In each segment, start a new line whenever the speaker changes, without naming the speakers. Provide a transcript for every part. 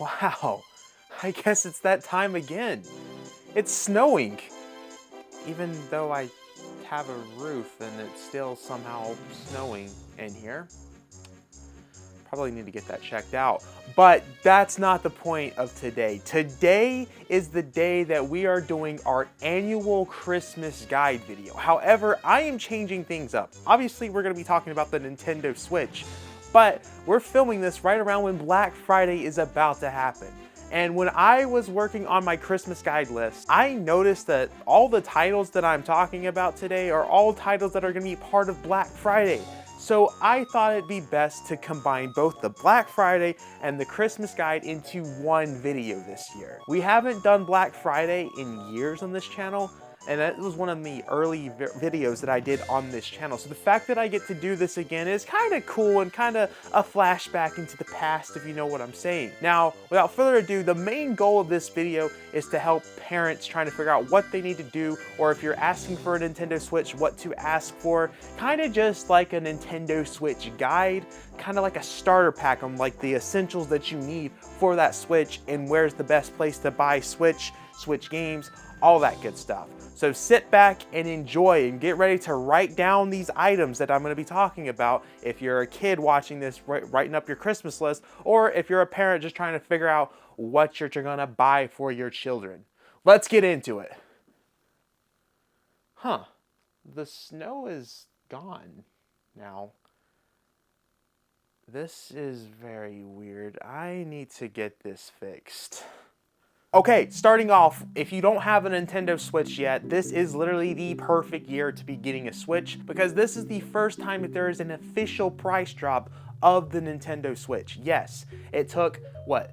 Wow, I guess it's that time again. It's snowing. Even though I have a roof and it's still somehow snowing in here. Probably need to get that checked out. But that's not the point of today. Today is the day that we are doing our annual Christmas guide video. However, I am changing things up. Obviously, we're gonna be talking about the Nintendo Switch, but we're filming this right around when Black Friday is about to happen. And when I was working on my Christmas guide list, I noticed that all the titles that I'm talking about today are all titles that are gonna be part of Black Friday. So I thought it'd be best to combine both the Black Friday and the Christmas guide into one video this year. We haven't done Black Friday in years on this channel, and that was one of the early videos that I did on this channel. So the fact that I get to do this again is kind of cool and kind of a flashback into the past, if you know what I'm saying. Now, without further ado, the main goal of this video is to help parents trying to figure out what they need to do, or if you're asking for a Nintendo Switch, what to ask for. Kind of just like a Nintendo Switch guide, kind of like a starter pack on like the essentials that you need for that Switch and where's the best place to buy Switch games, all that good stuff. So sit back and enjoy and get ready to write down these items that I'm going to be talking about if you're a kid watching this, writing up your Christmas list, or if you're a parent just trying to figure out what you're going to buy for your children. Let's get into it. Huh. The snow is gone now. This is very weird. I need to get this fixed. Okay, starting off, if you don't have a Nintendo Switch yet, this is literally the perfect year to be getting a Switch, because this is the first time that there is an official price drop of the Nintendo Switch. Yes, it took, what,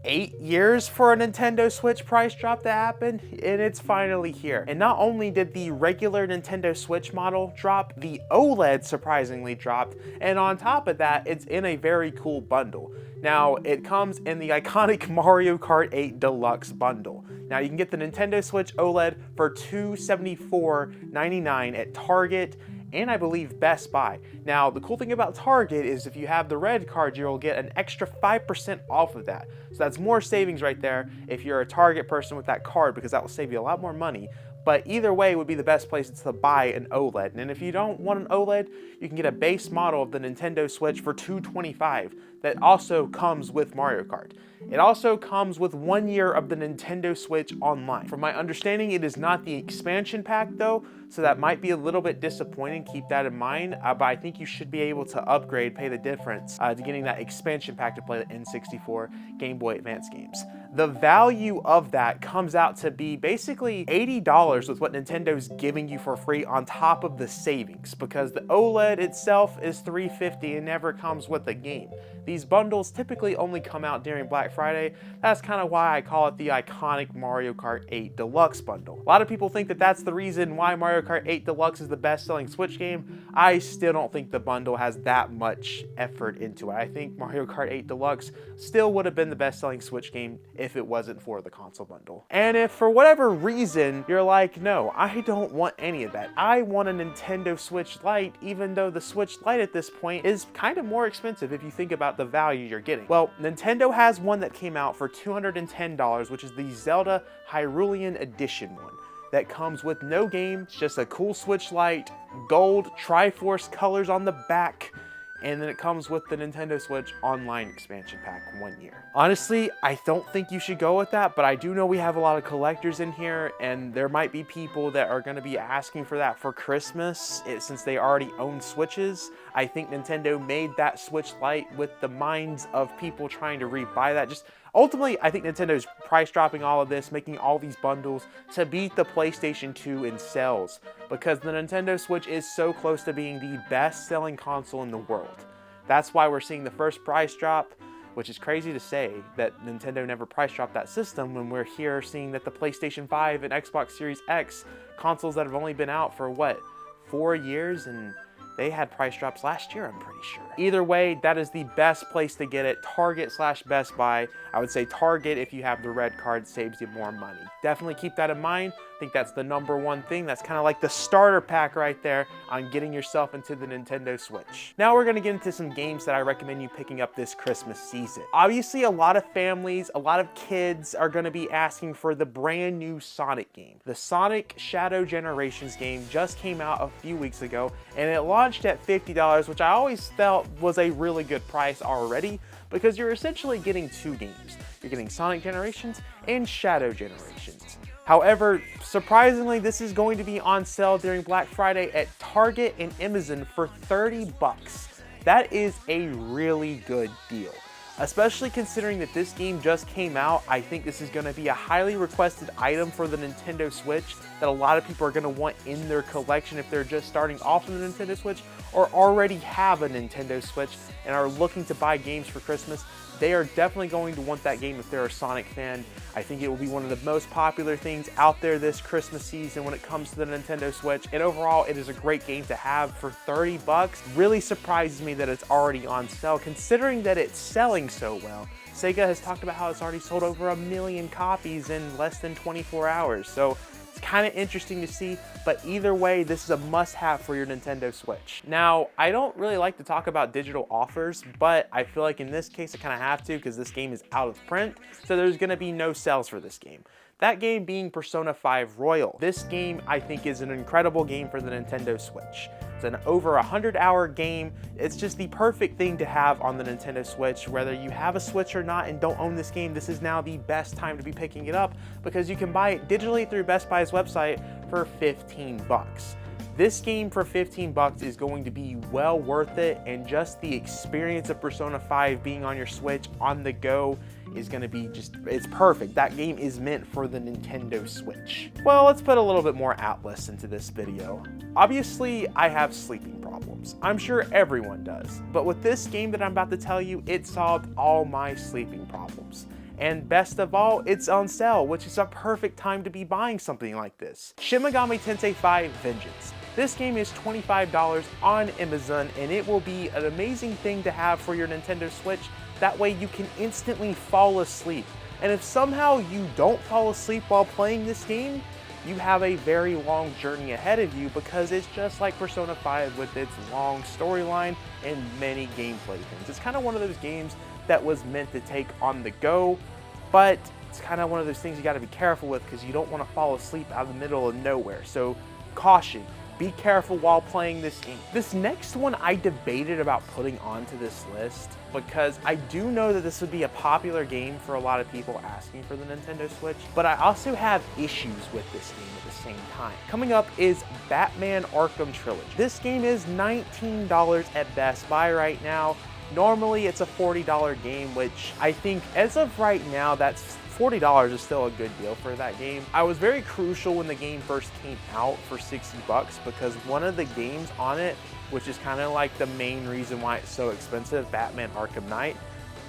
8 years for a Nintendo Switch price drop to happen, and it's finally here. And not only did the regular Nintendo Switch model drop, the OLED surprisingly dropped, and on top of that, it's in a very cool bundle. Now, it comes in the iconic Mario Kart 8 Deluxe bundle. Now, you can get the Nintendo Switch OLED for $274.99 at Target and I believe Best Buy. Now, the cool thing about Target is if you have the red card, you'll get an extra 5% off of that. So that's more savings right there if you're a Target person with that card, because that will save you a lot more money. But either way would be the best place to buy an OLED. And if you don't want an OLED, you can get a base model of the Nintendo Switch for $225 that also comes with Mario Kart. It also comes with 1 year of the Nintendo Switch Online. From my understanding, it is not the expansion pack though, so that might be a little bit disappointing. Keep that in mind, but I think you should be able to upgrade, pay the difference to getting that expansion pack to play the N64 Game Boy Advance games. The value of that comes out to be basically $80 with what Nintendo's giving you for free on top of the savings, because the OLED itself is $350 and never comes with a game. These bundles typically only come out during Black Friday. That's kind of why I call it the iconic Mario Kart 8 Deluxe bundle. A lot of people think that that's the reason why Mario Kart 8 Deluxe is the best-selling Switch game. I still don't think the bundle has that much effort into it. I think Mario Kart 8 Deluxe still would have been the best-selling Switch game if it wasn't for the console bundle. And if for whatever reason you're like, no, I don't want any of that, I want a Nintendo Switch Lite, even though the Switch Lite at this point is kind of more expensive if you think about the value you're getting. Well, Nintendo has one that came out for $210, which is the Zelda Hyrulean Edition one. That comes with no game, it's just a cool Switch Lite, gold Triforce colors on the back, and then it comes with the Nintendo Switch Online expansion pack 1 year. Honestly, I don't think you should go with that, but I do know we have a lot of collectors in here, and there might be people that are going to be asking for that for Christmas, since they already own Switches. I think Nintendo made that Switch Lite with the minds of people trying to rebuy that. Just ultimately, I think Nintendo's price dropping all of this, making all these bundles to beat the PlayStation 2 in sales, because the Nintendo Switch is so close to being the best-selling console in the world. That's why we're seeing the first price drop, which is crazy to say that Nintendo never price dropped that system when we're here seeing that the PlayStation 5 and Xbox Series X, consoles that have only been out for what, 4 years, and they had price drops last year, I'm pretty sure. Either way, that is the best place to get it. Target/Best Buy. I would say Target, if you have the red card, saves you more money. Definitely keep that in mind. I think that's the #1 thing. That's kind of like the starter pack right there on getting yourself into the Nintendo Switch. Now we're going to get into some games that I recommend you picking up this Christmas season. Obviously, a lot of families, a lot of kids are going to be asking for the brand new Sonic game. The Sonic Shadow Generations game just came out a few weeks ago, and it launched at $50, which I always felt was a really good price already, because you're essentially getting 2 games. You're getting Sonic Generations and Shadow Generations. However, surprisingly, this is going to be on sale during Black Friday at Target and Amazon for $30. That is a really good deal. Especially considering that this game just came out, I think this is going to be a highly requested item for the Nintendo Switch that a lot of people are going to want in their collection if they're just starting off with the Nintendo Switch or already have a Nintendo Switch and are looking to buy games for Christmas. They are definitely going to want that game if they're a Sonic fan. I think it will be one of the most popular things out there this Christmas season when it comes to the Nintendo Switch. And overall, it is a great game to have for $30. Really surprises me that it's already on sale, considering that it's selling so well. Sega has talked about how it's already sold over 1 million copies in less than 24 hours. So it's kind of interesting to see, but either way, this is a must-have for your Nintendo Switch. Now, I don't really like to talk about digital offers, but I feel like in this case I kind of have to because this game is out of print, so there's going to be no sales for this game. That game being Persona 5 Royal. This game, I think, is an incredible game for the Nintendo Switch. It's an over 100-hour game. It's just the perfect thing to have on the Nintendo Switch. Whether you have a Switch or not and don't own this game, this is now the best time to be picking it up because you can buy it digitally through Best Buy's website for $15. This game for $15 is going to be well worth it, and just the experience of Persona 5 being on your Switch on the go is going to be it's perfect. That game is meant for the Nintendo Switch. Well, let's put a little bit more Atlas into this video. Obviously, I have sleeping problems. I'm sure everyone does. But with this game that I'm about to tell you, it solved all my sleeping problems. And best of all, it's on sale, which is a perfect time to be buying something like this. Shin Megami Tensei 5 Vengeance. This game is $25 on Amazon, and it will be an amazing thing to have for your Nintendo Switch. That way you can instantly fall asleep. And if somehow you don't fall asleep while playing this game, you have a very long journey ahead of you because it's just like Persona 5 with its long storyline and many gameplay things. It's kind of one of those games that was meant to take on the go, but it's kind of one of those things you got to be careful with because you don't want to fall asleep out of the middle of nowhere. So caution. Be careful while playing this game. This next one I debated about putting onto this list because I do know that this would be a popular game for a lot of people asking for the Nintendo Switch, but I also have issues with this game at the same time. Coming up is Batman Arkham Trilogy. This game is $19 at Best Buy right now. Normally it's a $40 game, which I think as of right now, that's $40 is still a good deal for that game. I was very crucial when the game first came out for $60 because one of the games on it, which is kind of like the main reason why it's so expensive, Batman Arkham Knight,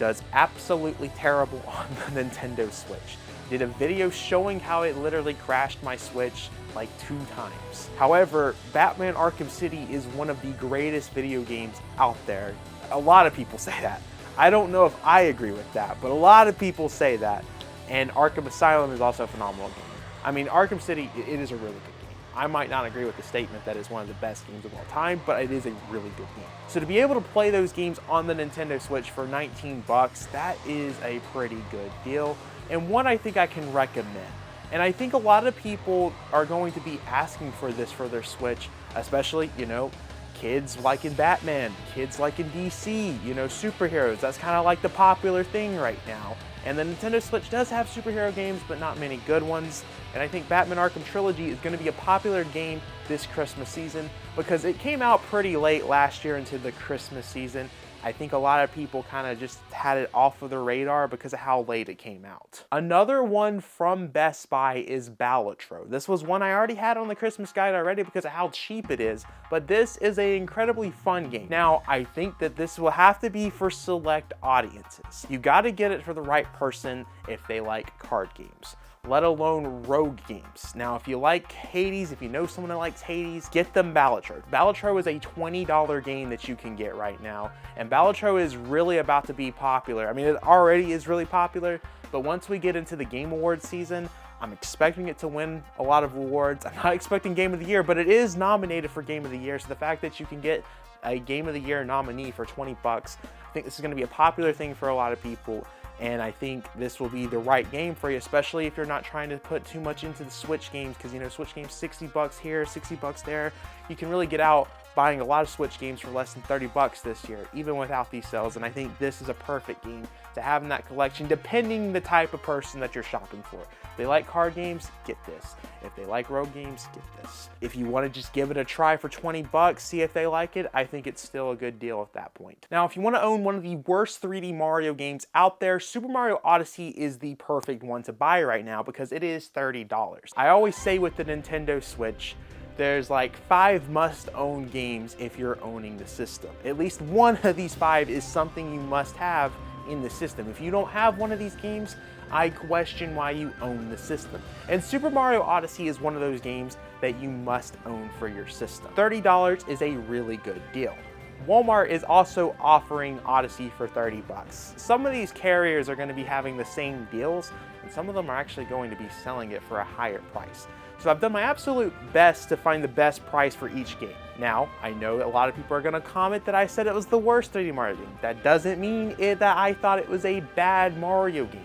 does absolutely terrible on the Nintendo Switch. Did a video showing how it literally crashed my Switch like 2 times. However, Batman Arkham City is one of the greatest video games out there. A lot of people say that. I don't know if I agree with that, but a lot of people say that. And Arkham Asylum is also a phenomenal game. I mean, Arkham City, it is a really good game. I might not agree with the statement that it's one of the best games of all time, but it is a really good game. So to be able to play those games on the Nintendo Switch for $19, that is a pretty good deal, and one I think I can recommend. And I think a lot of people are going to be asking for this for their Switch, especially, you know, kids liking Batman, kids liking DC, you know, superheroes. That's kind of like the popular thing right now. And the Nintendo Switch does have superhero games, but not many good ones. And I think Batman Arkham Trilogy is going to be a popular game this Christmas season because it came out pretty late last year into the Christmas season. I think a lot of people kind of just had it off of the radar because of how late it came out. Another one from Best Buy is Balatro. This was one I already had on the Christmas guide already because of how cheap it is, but this is an incredibly fun game. Now, I think that this will have to be for select audiences. You got to get it for the right person if they like card games, let alone rogue games. Now, if you like Hades, if you know someone that likes Hades, get them Balatro. Balatro is a $20 game that you can get right now, and Balatro is really about to be popular. I mean, it already is really popular, but once we get into the Game Awards season, I'm expecting it to win a lot of awards. I'm not expecting Game of the Year, but it is nominated for Game of the Year. So the fact that you can get a Game of the Year nominee for 20 bucks, I think this is going to be a popular thing for a lot of people. And I think this will be the right game for you, especially if you're not trying to put too much into the Switch games, because, you know, Switch games, 60 bucks here, 60 bucks there. You can really get out buying a lot of Switch games for less than 30 bucks this year, even without these sales. And I think this is a perfect game to have in that collection, depending the type of person that you're shopping for. If they like card games, get this. If they like rogue games, get this. If you want to just give it a try for 20 bucks, see if they like it, I think it's still a good deal at that point. Now, if you want to own one of the worst 3D Mario games out there, Super Mario Odyssey is the perfect one to buy right now because it is $30. I always say with the Nintendo Switch, there's like 5 must-own games if you're owning the system. At least one of these 5 is something you must have in the system. If you don't have one of these games, I question why you own the system. And Super Mario Odyssey is one of those games that you must own for your system. $30 is a really good deal. Walmart is also offering Odyssey for 30 bucks. Some of these carriers are going to be having the same deals, and some of them are actually going to be selling it for a higher price. So I've done my absolute best to find the best price for each game. Now, I know a lot of people are going to comment that I said it was the worst 3D Mario game. That doesn't mean that I thought it was a bad Mario game.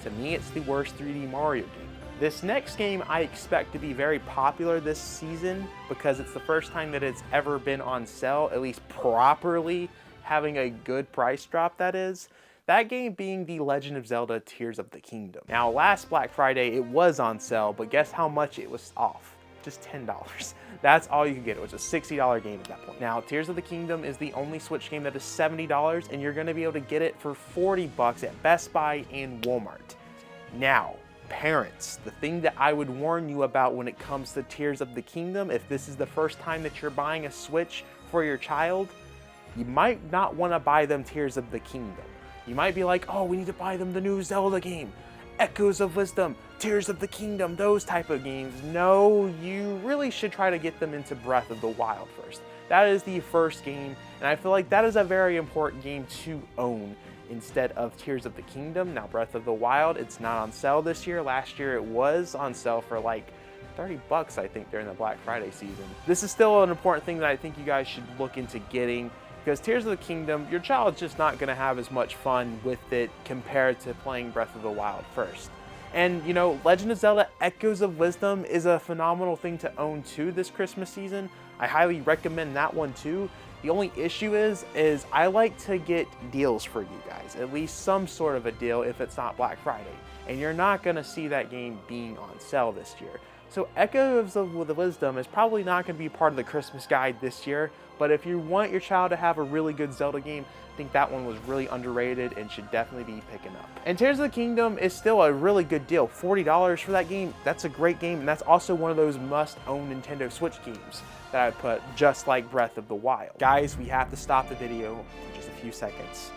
To me, it's the worst 3D Mario game. This next game I expect to be very popular this season because it's the first time that it's ever been on sale, at least properly, having a good price drop, that is. That game being The Legend of Zelda Tears of the Kingdom. Now, last Black Friday, it was on sale, but guess how much it was off? Just $10. That's all you could get. It was a $60 game at that point. Now, Tears of the Kingdom is the only Switch game that is $70, and you're gonna be able to get it for 40 bucks at Best Buy and Walmart. Now, parents, the thing that I would warn you about when it comes to Tears of the Kingdom, if this is the first time that you're buying a Switch for your child, you might not wanna buy them Tears of the Kingdom. You might be like, oh, we need to buy them the new Zelda game, Echoes of Wisdom, Tears of the Kingdom, those type of games. No, you really should try to get them into Breath of the Wild first. That is the first game, and I feel like that is a very important game to own instead of Tears of the Kingdom. Now, Breath of the Wild, it's not on sale this year. Last year it was on sale for like 30 bucks, I think, during the Black Friday season. This is still an important thing that I think you guys should look into getting, because Tears of the Kingdom, your child's just not going to have as much fun with it compared to playing Breath of the Wild first. And, you know, Legend of Zelda Echoes of Wisdom is a phenomenal thing to own too this Christmas season. I highly recommend that one too. The only issue is I like to get deals for you guys, at least some sort of a deal if it's not Black Friday. And you're not going to see that game being on sale this year. So Echoes of Wisdom is probably not going to be part of the Christmas guide this year, but if you want your child to have a really good Zelda game, I think that one was really underrated and should definitely be picking up. And Tears of the Kingdom is still a really good deal. $40 for that game, that's a great game, and that's also one of those must-own Nintendo Switch games that I put, just like Breath of the Wild. Guys, we have to stop the video for just a few seconds.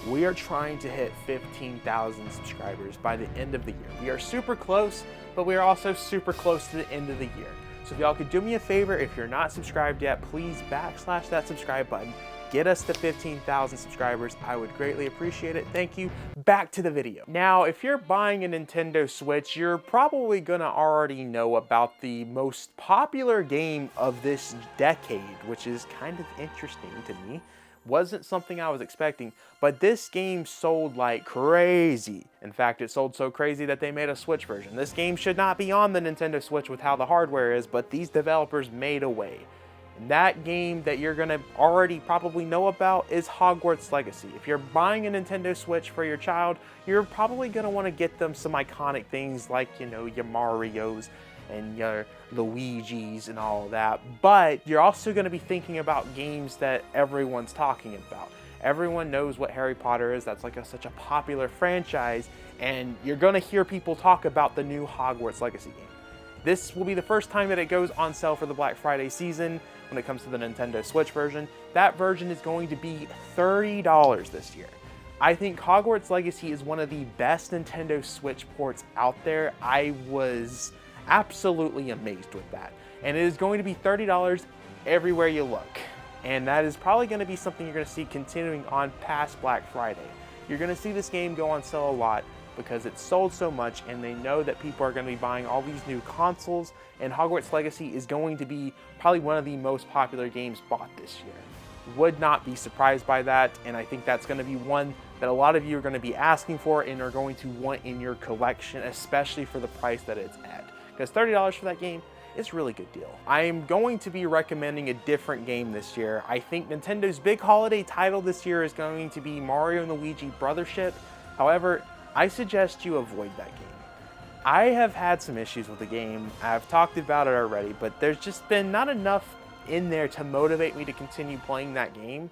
We are trying to hit 15,000 subscribers by the end of the year. We are super close, but we are also super close to the end of the year. So if y'all could do me a favor, if you're not subscribed yet, please backslash that subscribe button. Get us to 15,000 subscribers. I would greatly appreciate it. Thank you. Back to the video. Now, if you're buying a Nintendo Switch, you're probably gonna already know about the most popular game of this decade, which is kind of interesting to me. Wasn't something I was expecting, but this game sold like crazy. In fact, it sold so crazy that they made a Switch version. This game should not be on the Nintendo Switch with how the hardware is, but these developers made a way. And that game that you're gonna already probably know about is Hogwarts Legacy. If you're buying a Nintendo Switch for your child, you're probably gonna wanna get them some iconic things like, you know, your Marios and your Luigis and all of that. But you're also gonna be thinking about games that everyone's talking about. Everyone knows what Harry Potter is. That's like such a popular franchise. And you're gonna hear people talk about the new Hogwarts Legacy game. This will be the first time that it goes on sale for the Black Friday season when it comes to the Nintendo Switch version. That version is going to be $30 this year. I think Hogwarts Legacy is one of the best Nintendo Switch ports out there. I was absolutely amazed with that. And it is going to be $30 everywhere you look. And that is probably going to be something you're going to see continuing on past Black Friday. You're going to see this game go on sale a lot because it's sold so much and they know that people are going to be buying all these new consoles, and Hogwarts Legacy is going to be probably one of the most popular games bought this year. Would not be surprised by that, and I think that's going to be one that a lot of you are going to be asking for and are going to want in your collection, especially for the price that it's at, because $30 for that game, it's a really good deal. I am going to be recommending a different game this year. I think Nintendo's big holiday title this year is going to be Mario and Luigi Brothership. However, I suggest you avoid that game. I have had some issues with the game. I've talked about it already, but there's just been not enough in there to motivate me to continue playing that game.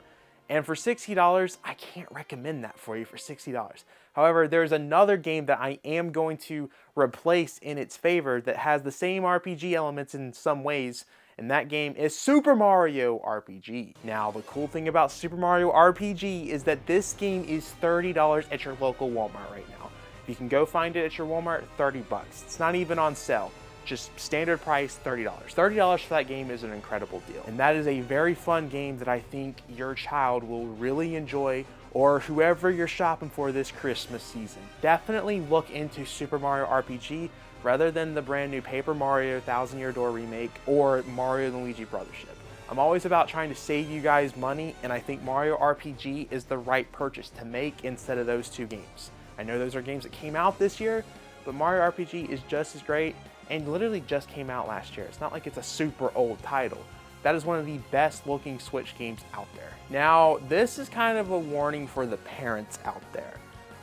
And for $60, I can't recommend that for you for $60. However, there's another game that I am going to replace in its favor that has the same RPG elements in some ways, and that game is Super Mario RPG. Now, the cool thing about Super Mario RPG is that this game is $30 at your local Walmart right now. If you can go find it at your Walmart, 30 bucks. It's not even on sale. Just standard price, $30. $30 for that game is an incredible deal. And that is a very fun game that I think your child will really enjoy, or whoever you're shopping for this Christmas season. Definitely look into Super Mario RPG rather than the brand new Paper Mario Thousand Year Door remake or Mario and Luigi Brothership. I'm always about trying to save you guys money, and I think Mario RPG is the right purchase to make instead of those two games. I know those are games that came out this year, but Mario RPG is just as great and literally just came out last year. It's not like it's a super old title. That is one of the best looking Switch games out there. Now, this is kind of a warning for the parents out there.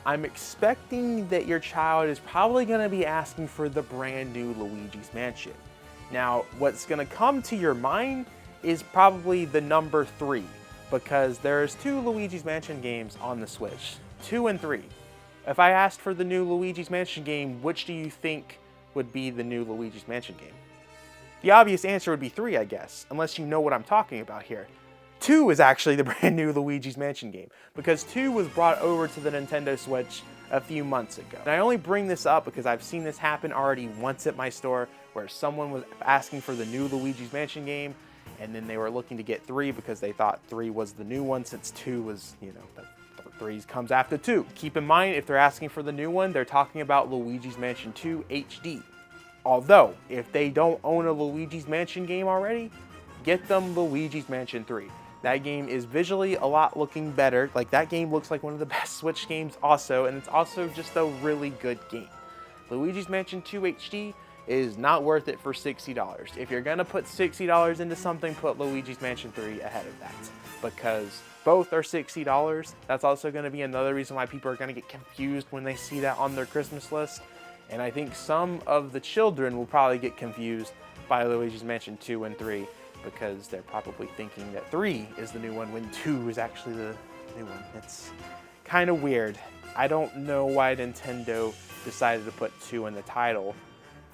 I'm expecting that your child is probably going to be asking for the brand new Luigi's Mansion. Now, what's going to come to your mind is probably the number 3, because there's 2 Luigi's Mansion games on the Switch, 2 and 3. If I asked for the new Luigi's Mansion game, which do you think would be the new Luigi's Mansion game? The obvious answer would be 3, I guess, unless you know what I'm talking about here. 2 is actually the brand new Luigi's Mansion game, because 2 was brought over to the Nintendo Switch a few months ago. And I only bring this up because I've seen this happen already once at my store, where someone was asking for the new Luigi's Mansion game, and then they were looking to get 3 because they thought 3 was the new one, since 2 was, 3 comes after 2. Keep in mind, if they're asking for the new one, they're talking about Luigi's Mansion 2 HD. Although, if they don't own a Luigi's Mansion game already, get them Luigi's Mansion 3. That game is visually a lot looking better. Like, that game looks like one of the best Switch games also, and it's also just a really good game. Luigi's Mansion 2 HD is not worth it for $60. If you're gonna put $60 into something, put Luigi's Mansion 3 ahead of that, because both are $60. That's also gonna be another reason why people are gonna get confused when they see that on their Christmas list. And I think some of the children will probably get confused by Luigi's Mansion 2 and 3, because they're probably thinking that 3 is the new one when 2 is actually the new one. It's kind of weird. I don't know why Nintendo decided to put 2 in the title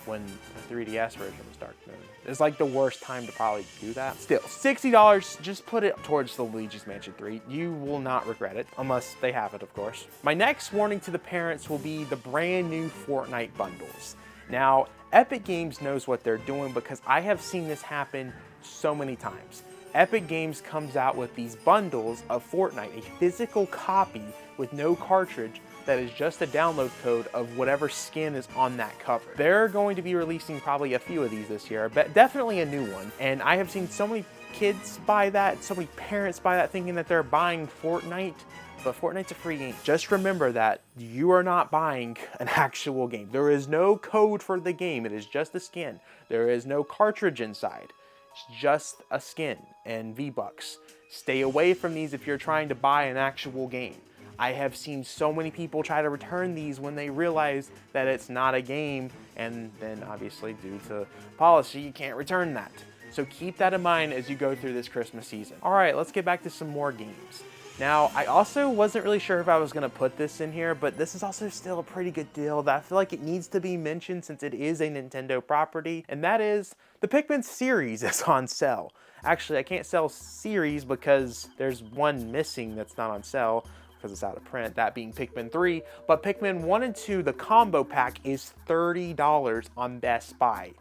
when the 3DS version was Dark Moon. It's like the worst time to probably do that. Still, $60, just put it towards the Luigi's Mansion 3. You will not regret it, unless they have it, of course. My next warning to the parents will be the brand new Fortnite Bundles. Now, Epic Games knows what they're doing, because I have seen this happen so many times. Epic Games comes out with these bundles of Fortnite, a physical copy with no cartridge that is just a download code of whatever skin is on that cover. They're going to be releasing probably a few of these this year, but definitely a new one. And I have seen so many kids buy that, so many parents buy that thinking that they're buying Fortnite, but Fortnite's a free game. Just remember that you are not buying an actual game. There is no code for the game. It is just a skin. There is no cartridge inside. It's just a skin and V-Bucks. Stay away from these if you're trying to buy an actual game. I have seen so many people try to return these when they realize that it's not a game, and then obviously due to policy, you can't return that. So keep that in mind as you go through this Christmas season. All right, let's get back to some more games. Now, I also wasn't really sure if I was gonna put this in here, but this is also still a pretty good deal that I feel like it needs to be mentioned since it is a Nintendo property, and that is the Pikmin series is on sale. Actually, I can't sell series because there's one missing that's not on sale because it's out of print, that being Pikmin 3, but Pikmin 1 and 2, the combo pack, is $30 on Best Buy,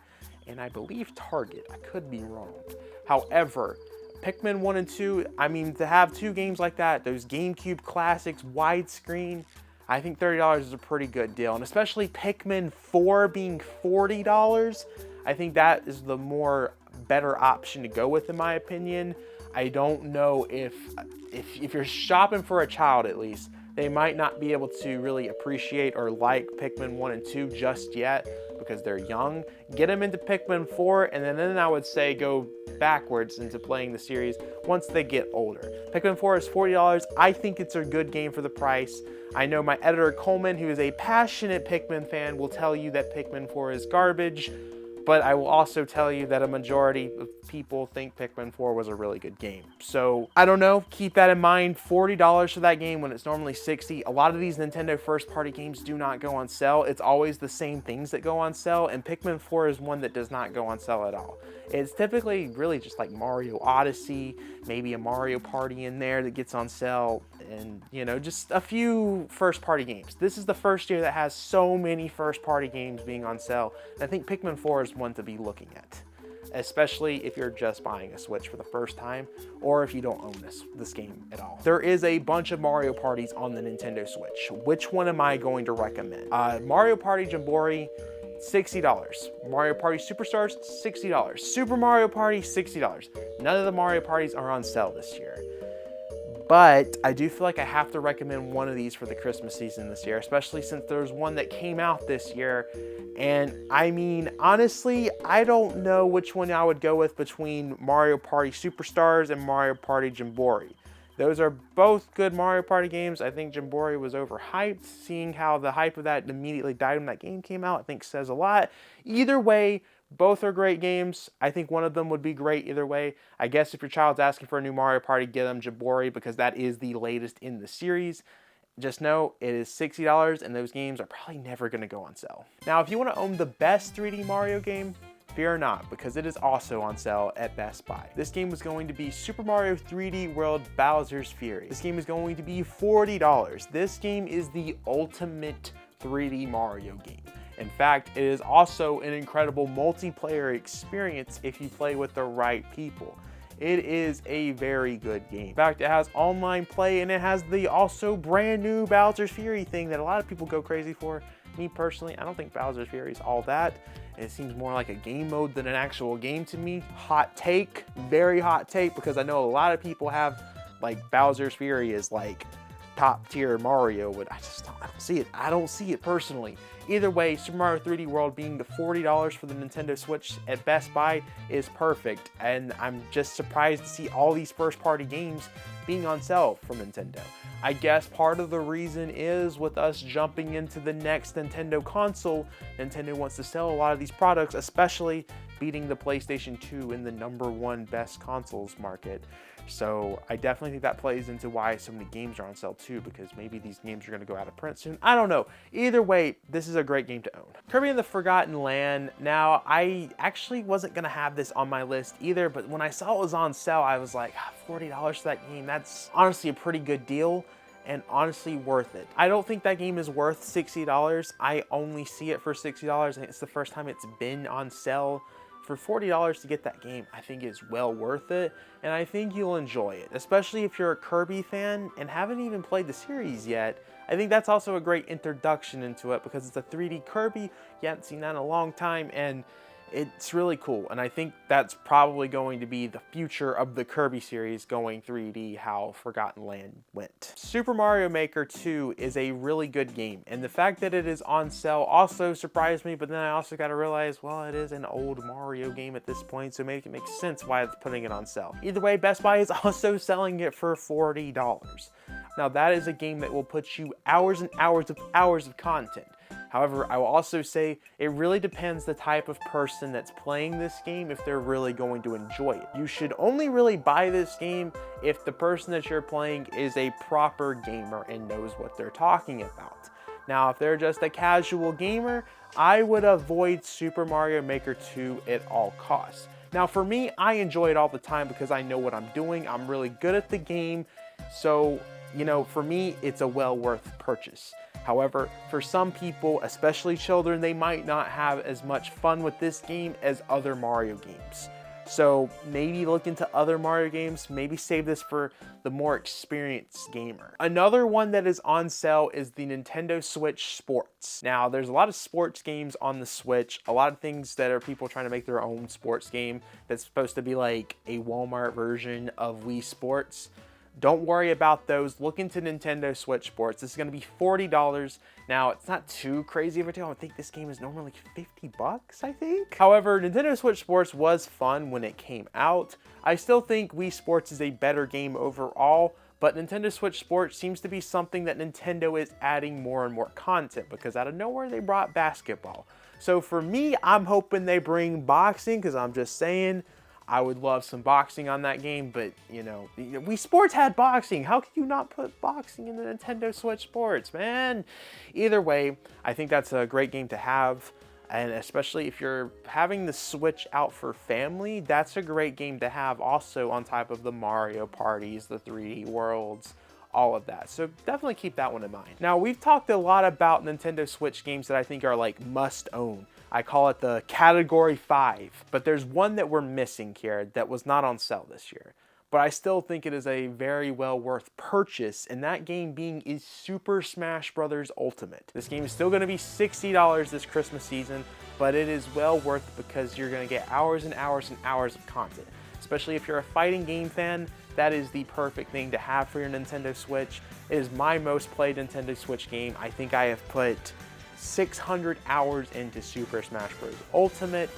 and I believe Target. I could be wrong. However, Pikmin 1 and 2, I mean, to have 2 games like that, those GameCube classics, widescreen, I think $30 is a pretty good deal, and especially Pikmin 4 being $40, I think that is the better option to go with, in my opinion. I don't know if you're shopping for a child, at least, they might not be able to really appreciate or like Pikmin 1 and 2 just yet because they're young. Get them into Pikmin 4, and then I would say go backwards into playing the series once they get older. Pikmin 4 is $40. I think it's a good game for the price. I know my editor Coleman, who is a passionate Pikmin fan, will tell you that Pikmin 4 is garbage, but I will also tell you that a majority of people think Pikmin 4 was a really good game. So I don't know, keep that in mind. $40 for that game when it's normally $60. A lot of these Nintendo first party games do not go on sale. It's always the same things that go on sale, and Pikmin 4 is one that does not go on sale at all. It's typically really just like Mario Odyssey, maybe a Mario Party in there that gets on sale, and you know, just a few first party games. This is the first year that has so many first party games being on sale, and I think Pikmin 4 is one to be looking at, especially if you're just buying a Switch for the first time or if you don't own this game at all. There is a bunch of Mario parties on the Nintendo Switch. Which one am I going to recommend? Mario Party Jamboree, $60. Mario Party Superstars, $60. Super Mario Party, $60. None of the Mario parties are on sale this year. But I do feel like I have to recommend one of these for the Christmas season this year, especially since there's one that came out this year. And I mean, honestly, I don't know which one I would go with between Mario Party Superstars and Mario Party Jamboree. Those are both good Mario Party games. I think Jamboree was overhyped. Seeing how the hype of that immediately died when that game came out, I think says a lot. Either way, both are great games. I think one of them would be great either way. I guess if your child's asking for a new Mario Party, get them Jamboree because that is the latest in the series. Just know it is $60 and those games are probably never going to go on sale. Now, if you want to own the best 3D Mario game, fear not, because it is also on sale at Best Buy. This game is going to be Super Mario 3D World Bowser's Fury. This game is going to be $40. This game is the ultimate 3D Mario game. In fact, it is also an incredible multiplayer experience if you play with the right people. It is a very good game. In fact, it has online play and it has the also brand new Bowser's Fury thing that a lot of people go crazy for. Me personally, I don't think Bowser's Fury is all that. It seems more like a game mode than an actual game to me. Hot take, very hot take, because I know a lot of people have like Bowser's Fury is like top tier Mario, but I don't see it. I don't see it personally. Either way, Super Mario 3D World being the $40 for the Nintendo Switch at Best Buy is perfect, and I'm just surprised to see all these first-party games being on sale from Nintendo. I guess part of the reason is with us jumping into the next Nintendo console, Nintendo wants to sell a lot of these products, especially beating the PlayStation 2 in the #1 best consoles market. So I definitely think that plays into why so many games are on sale too, because maybe these games are going to go out of print soon. I don't know. Either way, this is a great game to own. Kirby and the Forgotten Land. Now, I actually wasn't going to have this on my list either, but when I saw it was on sale, I was like, $40 for that game. That's honestly a pretty good deal and honestly worth it. I don't think that game is worth $60. I only see it for $60. I think it's the first time it's been on sale. For $40 to get that game, I think is well worth it, and I think you'll enjoy it, especially if you're a Kirby fan and haven't even played the series yet. I think that's also a great introduction into it because it's a 3D Kirby. You haven't seen that in a long time, and it's really cool, and I think that's probably going to be the future of the Kirby series going 3D, how Forgotten Land went. Super Mario Maker 2 is a really good game, and the fact that it is on sale also surprised me, but then I also got to realize, well, it is an old Mario game at this point, so maybe it makes sense why it's putting it on sale. Either way, Best Buy is also selling it for $40. Now, that is a game that will put you hours and hours of content. However, I will also say it really depends the type of person that's playing this game if they're really going to enjoy it. You should only really buy this game if the person that you're playing is a proper gamer and knows what they're talking about. Now, if they're just a casual gamer, I would avoid Super Mario Maker 2 at all costs. Now, for me, I enjoy it all the time because I know what I'm doing. I'm really good at the game. So, you know, for me, it's a well worth purchase. However, for some people, especially children, they might not have as much fun with this game as other Mario games. So maybe look into other Mario games, maybe save this for the more experienced gamer. Another one that is on sale is the Nintendo Switch Sports. Now, there's a lot of sports games on the Switch, a lot of things that are people trying to make their own sports game that's supposed to be like a Walmart version of Wii Sports. Don't worry about those. Look into Nintendo Switch Sports. This is going to be $40. Now, it's not too crazy of a deal. I think this game is normally 50 bucks, I think. However, Nintendo Switch Sports was fun when it came out. I still think Wii Sports is a better game overall, but Nintendo Switch Sports seems to be something that Nintendo is adding more and more content, because out of nowhere they brought basketball. So for me, I'm hoping they bring boxing, because I'm just saying, I would love some boxing on that game, but you know, Wii Sports had boxing. How could you not put boxing in the Nintendo Switch Sports, man? Either way, I think that's a great game to have. And especially if you're having the Switch out for family, that's a great game to have also on top of the Mario parties, the 3D worlds, all of that. So definitely keep that one in mind. Now, we've talked a lot about Nintendo Switch games that I think are like must own. I call it the category 5, but there's one that we're missing here that was not on sale this year. But I still think it is a very well worth purchase, and that game being is Super Smash Bros. Ultimate. This game is still going to be $60 this Christmas season, but it is well worth it because you're going to get hours and hours and hours of content. Especially if you're a fighting game fan, that is the perfect thing to have for your Nintendo Switch. It is my most played Nintendo Switch game. I think I have put 600 hours into Super Smash Bros. Ultimate.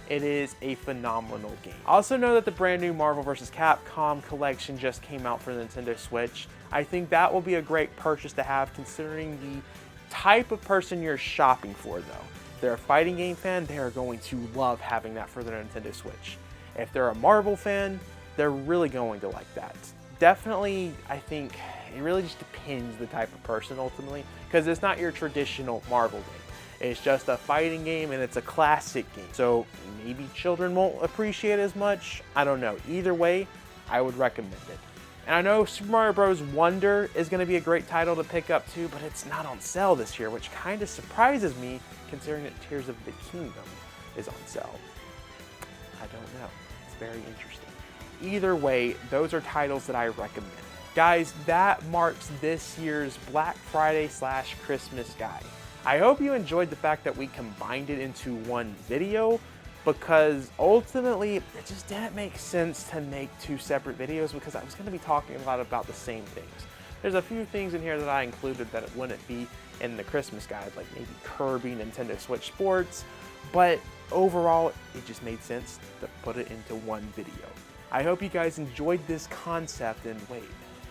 It is a phenomenal game. I also know that the brand new Marvel vs. Capcom collection just came out for the Nintendo Switch. I think that will be a great purchase to have considering the type of person you're shopping for though. If they're a fighting game fan, they are going to love having that for their Nintendo Switch. If they're a Marvel fan, they're really going to like that. Definitely, I think it really just depends the type of person ultimately, because it's not your traditional Marvel game. It's just a fighting game and it's a classic game. So maybe children won't appreciate it as much. I don't know. Either way, I would recommend it. And I know Super Mario Bros. Wonder is going to be a great title to pick up too, but it's not on sale this year, which kind of surprises me considering that Tears of the Kingdom is on sale. I don't know. It's very interesting. Either way, those are titles that I recommend. Guys, that marks this year's Black Friday / Christmas guide. I hope you enjoyed the fact that we combined it into one video, because ultimately it just didn't make sense to make two separate videos because I was going to be talking a lot about the same things. There's a few things in here that I included that it wouldn't be in the Christmas guide, like maybe Kirby, Nintendo Switch Sports, but overall it just made sense to put it into one video. I hope you guys enjoyed this concept. And wait,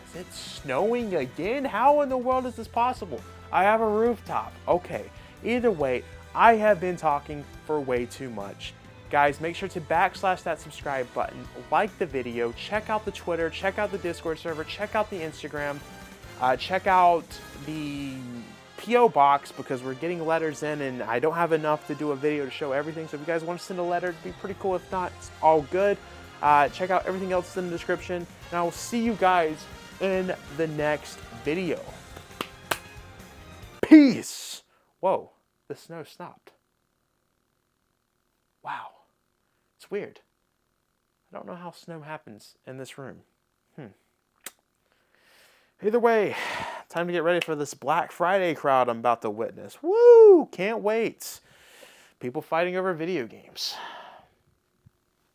is it snowing again? How in the world is this possible? I have a rooftop. Okay, either way, I have been talking for way too much. Guys, make sure to / that subscribe button, like the video, check out the Twitter, check out the Discord server, check out the Instagram, check out the P.O. box because we're getting letters in and I don't have enough to do a video to show everything. So if you guys want to send a letter, it'd be pretty cool. If not, it's all good. Check out everything else in the description, and I will see you guys in the next video. Peace! Whoa, the snow stopped. Wow, it's weird. I don't know how snow happens in this room. Either way, time to get ready for this Black Friday crowd I'm about to witness. Woo! Can't wait. People fighting over video games.